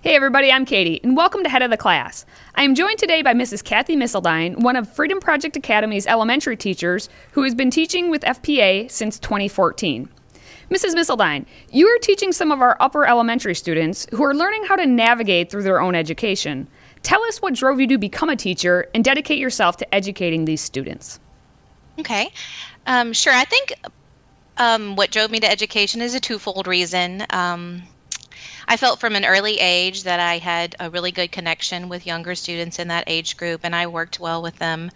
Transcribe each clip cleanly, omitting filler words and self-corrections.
Hey everybody, I'm Katie, and welcome to Head of the Class. I am joined today by Mrs. Cathy Missildine, one of FreedomProject Academy's elementary teachers who has been teaching with FPA since 2014. Mrs. Missildine, you are teaching some of our upper elementary students who are learning how to navigate through their own education. Tell us what drove you to become a teacher and dedicate yourself to educating these students. Okay, sure. I think what drove me to education is a twofold reason. I felt from an early age that I had a really good connection with younger students in that age group, and I worked well with them.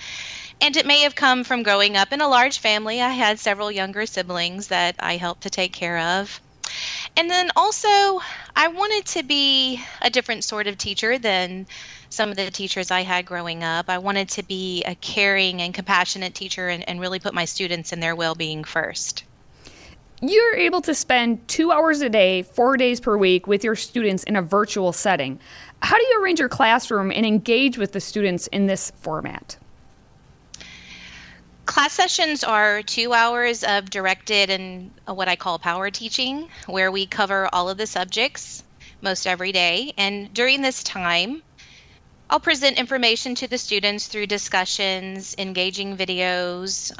And it may have come from growing up in a large family. I had several younger siblings that I helped to take care of. And then also, I wanted to be a different sort of teacher than some of the teachers I had growing up. I wanted to be a caring and compassionate teacher and really put my students and their well-being first. You're able to spend 2 hours a day, 4 days per week with your students in a virtual setting. How do you arrange your classroom and engage with the students in this format? Class sessions are 2 hours of directed and what I call power teaching, where we cover all of the subjects most every day. And during this time, I'll present information to the students through discussions, engaging videos,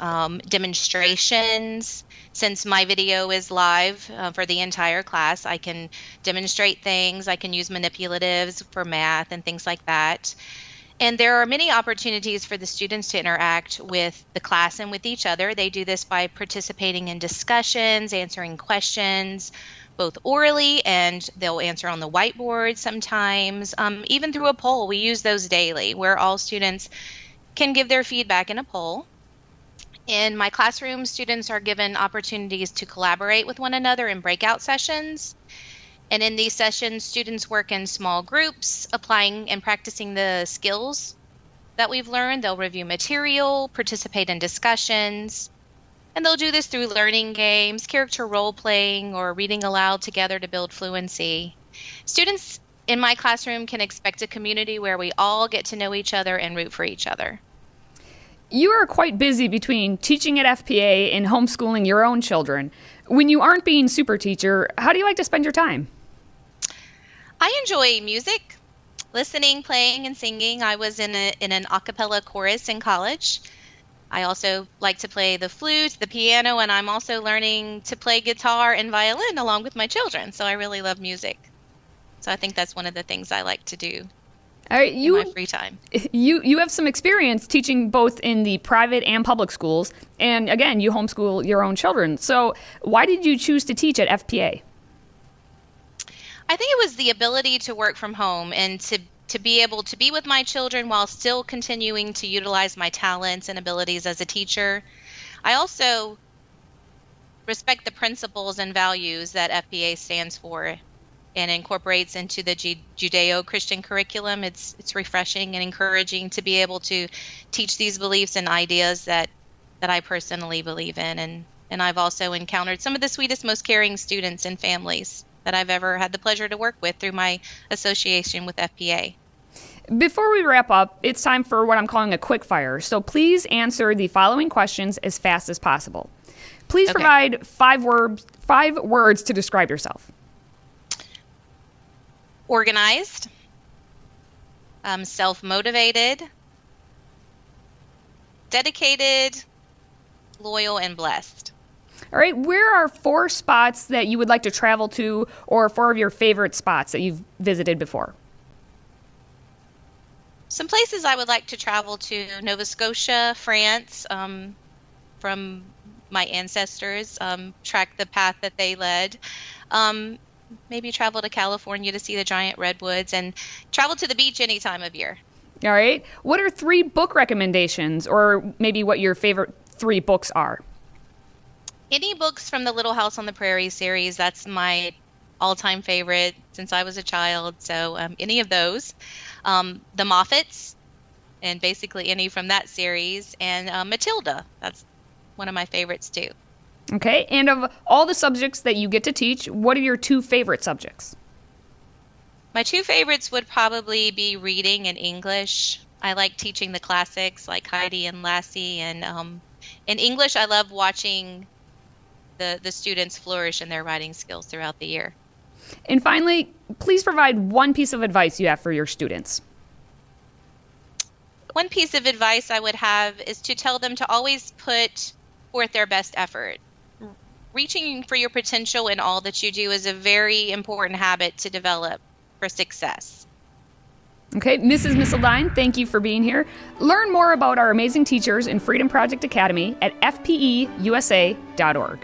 demonstrations. Since my video is live for the entire class, I can demonstrate things. I can use manipulatives for math and things like that. And there are many opportunities for the students to interact with the class and with each other. They do this by participating in discussions, answering questions, both orally, and they'll answer on the whiteboard sometimes, even through a poll. We use those daily, where all students can give their feedback in a poll. In my classroom, students are given opportunities to collaborate with one another in breakout sessions. And in these sessions, students work in small groups, applying and practicing the skills that we've learned. They'll review material, participate in discussions, and they'll do this through learning games, character role-playing, or reading aloud together to build fluency. Students in my classroom can expect a community where we all get to know each other and root for each other. You are quite busy between teaching at FPA and homeschooling your own children. When you aren't being super teacher, how do you like to spend your time? I enjoy music, listening, playing, and singing. I was in an a cappella chorus in college. I also like to play the flute, the piano, and I'm also learning to play guitar and violin along with my children. So I really love music. So I think that's one of the things I like to do in my free time. You have some experience teaching both in the private and public schools. And again, you homeschool your own children. So why did you choose to teach at FPA? I think it was the ability to work from home and to be able to be with my children while still continuing to utilize my talents and abilities as a teacher. I also respect the principles and values that FPA stands for and incorporates into the Judeo-Christian curriculum. It's refreshing and encouraging to be able to teach these beliefs and ideas that I personally believe in. And I've also encountered some of the sweetest, most caring students and families that I've ever had the pleasure to work with through my association with FPA. Before we wrap up, it's time for what I'm calling a quickfire. So please answer the following questions as fast as possible. Please provide five words to describe yourself. Organized, self-motivated, dedicated, loyal, and blessed. All right, where are 4 spots that you would like to travel to, or 4 of your favorite spots that you've visited before? Some places I would like to travel to: Nova Scotia, France, from my ancestors, track the path that they led. Maybe travel to California to see the giant redwoods, and travel to the beach any time of year. All right. What are 3 book recommendations, or maybe what your favorite 3 books are? Any books from the Little House on the Prairie series. That's my all-time favorite since I was a child. So any of those. The Moffats, and basically any from that series. And Matilda. That's one of my favorites too. Okay, and of all the subjects that you get to teach, what are your 2 favorite subjects? My 2 favorites would probably be reading and English. I like teaching the classics like Heidi and Lassie. And in English, I love watching the students flourish in their writing skills throughout the year. And finally, please provide one piece of advice you have for your students. One piece of advice I would have is to tell them to always put forth their best effort. Reaching for your potential in all that you do is a very important habit to develop for success. Okay, Mrs. Missildine, thank you for being here. Learn more about our amazing teachers in Freedom Project Academy at fpeusa.org.